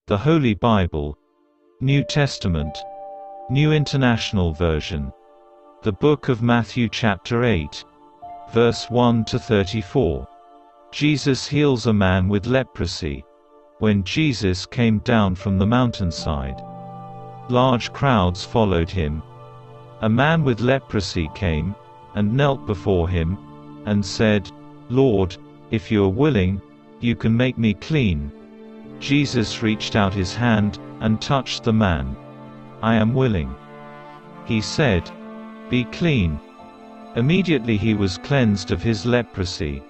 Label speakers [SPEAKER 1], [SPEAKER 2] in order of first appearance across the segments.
[SPEAKER 1] The Holy Bible, New Testament, New International Version. The Book of Matthew chapter 8, verse 1 to 34. Jesus heals a man with leprosy. When Jesus came down from the mountainside, large crowds followed him. A man with leprosy came, and knelt before him, and said, "Lord, if you are willing, you can make me clean." Jesus reached out his hand, and touched the man. "I am willing," he said. "Be clean." Immediately he was cleansed of his leprosy.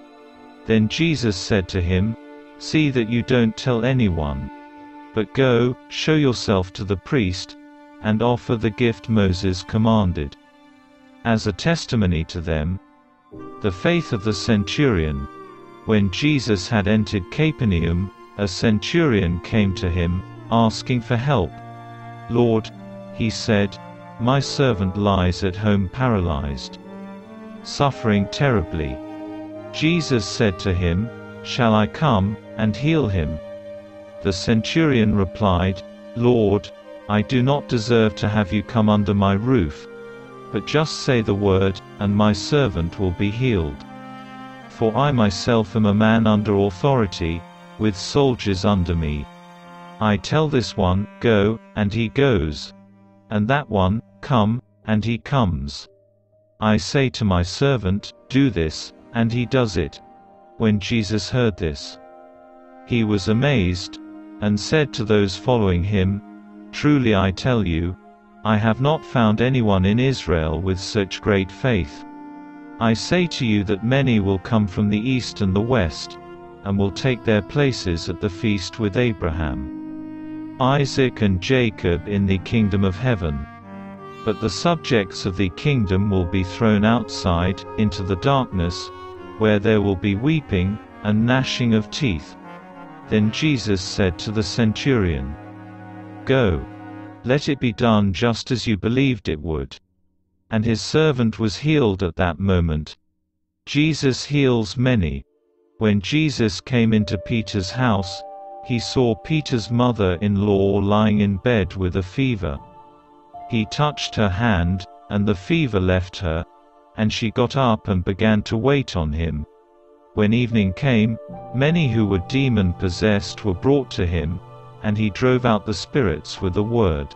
[SPEAKER 1] Then Jesus said to him, "See that you don't tell anyone, but go, show yourself to the priest, and offer the gift Moses commanded, as a testimony to them." The faith of the centurion. When Jesus had entered Capernaum, a centurion came to him, asking for help. "Lord," he said, "my servant lies at home paralyzed, suffering terribly." Jesus said to him, "Shall I come and heal him?" The centurion replied, "Lord, I do not deserve to have you come under my roof, but just say the word, and my servant will be healed. For I myself am a man under authority, with soldiers under me. I tell this one, 'Go,' and he goes, and that one, 'Come,' and he comes. I say to my servant, 'Do this,' and he does it." When Jesus heard this, he was amazed, and said to those following him, "Truly I tell you, I have not found anyone in Israel with such great faith. I say to you that many will come from the east and the west, and will take their places at the feast with Abraham, Isaac and Jacob in the kingdom of heaven. But the subjects of the kingdom will be thrown outside, into the darkness, where there will be weeping, and gnashing of teeth." Then Jesus said to the centurion, "Go. Let it be done just as you believed it would." And his servant was healed at that moment. Jesus heals many. When Jesus came into Peter's house, he saw Peter's mother-in-law lying in bed with a fever. He touched her hand, and the fever left her, and she got up and began to wait on him. When evening came, many who were demon-possessed were brought to him, and he drove out the spirits with a word,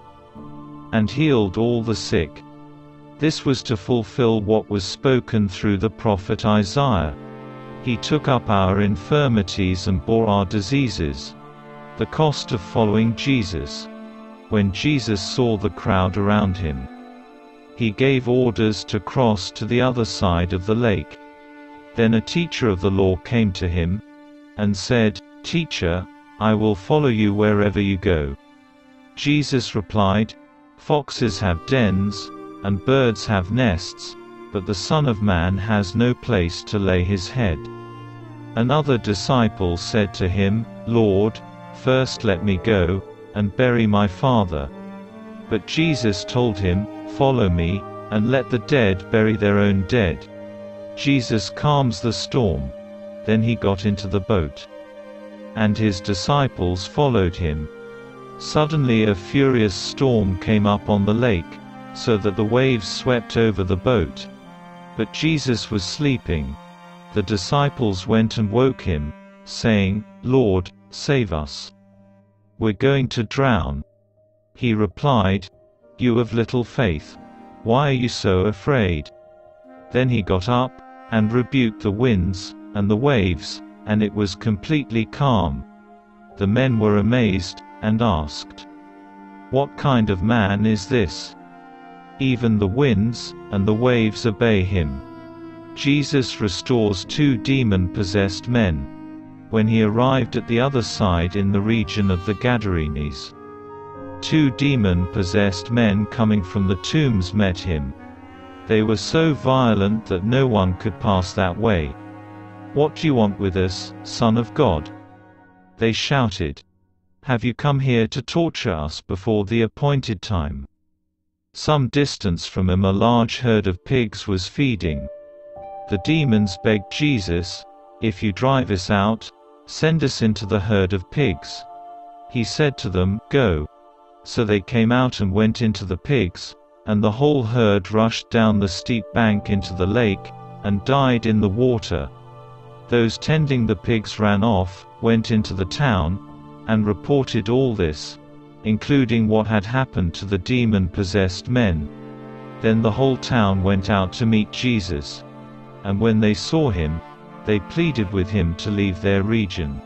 [SPEAKER 1] and healed all the sick. This was to fulfill what was spoken through the prophet Isaiah. "He took up our infirmities and bore our diseases." The cost of following Jesus. When Jesus saw the crowd around him, he gave orders to cross to the other side of the lake. Then a teacher of the law came to him, and said, "Teacher, I will follow you wherever you go." Jesus replied, "Foxes have dens, and birds have nests, but the Son of Man has no place to lay his head." Another disciple said to him, "Lord, first let me go, and bury my father." But Jesus told him, "Follow me, and let the dead bury their own dead." Jesus calms the storm. Then he got into the boat, and his disciples followed him. Suddenly a furious storm came up on the lake, so that the waves swept over the boat. But Jesus was sleeping. The disciples went and woke him, saying, "Lord, save us. We're going to drown." He replied, "You of little faith, why are you so afraid?" Then he got up, and rebuked the winds, and the waves, and it was completely calm. The men were amazed, and asked, "What kind of man is this? Even the winds and the waves obey him." Jesus restores two demon-possessed men. When he arrived at the other side in the region of the Gadarenes, two demon-possessed men coming from the tombs met him. They were so violent that no one could pass that way. "What do you want with us, Son of God?" they shouted. "Have you come here to torture us before the appointed time?" Some distance from him a large herd of pigs was feeding. The demons begged Jesus, "If you drive us out, send us into the herd of pigs." He said to them, "Go." So they came out and went into the pigs, and the whole herd rushed down the steep bank into the lake, and died in the water. Those tending the pigs ran off, went into the town, and reported all this, including what had happened to the demon-possessed men. Then the whole town went out to meet Jesus. And when they saw him, they pleaded with him to leave their region.